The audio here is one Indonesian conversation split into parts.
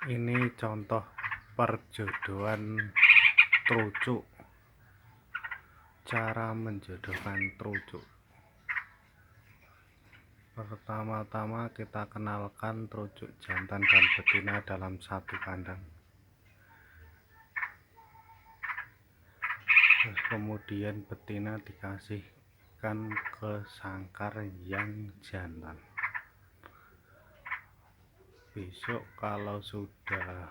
Ini contoh perjodohan trucuk. Cara menjodohkan trucuk. Pertama-tama kita kenalkan trucuk jantan dan betina dalam satu kandang. Terus kemudian betina dikasihkan ke sangkar yang jantan. Besok kalau sudah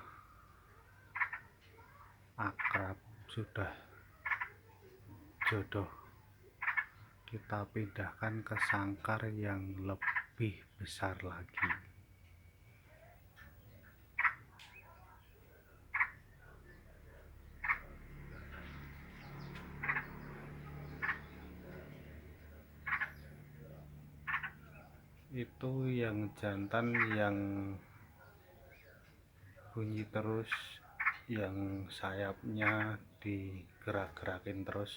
akrab, sudah jodoh, kita pindahkan ke sangkar yang lebih besar lagi. Itu yang jantan yang bunyi terus, yang sayapnya digerak-gerakin terus.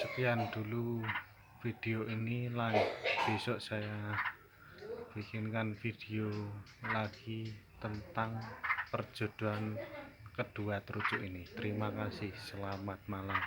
Sekian dulu video ini, besok saya bikinkan video lagi tentang perjodohan kedua trucuk ini. Terima kasih, selamat malam.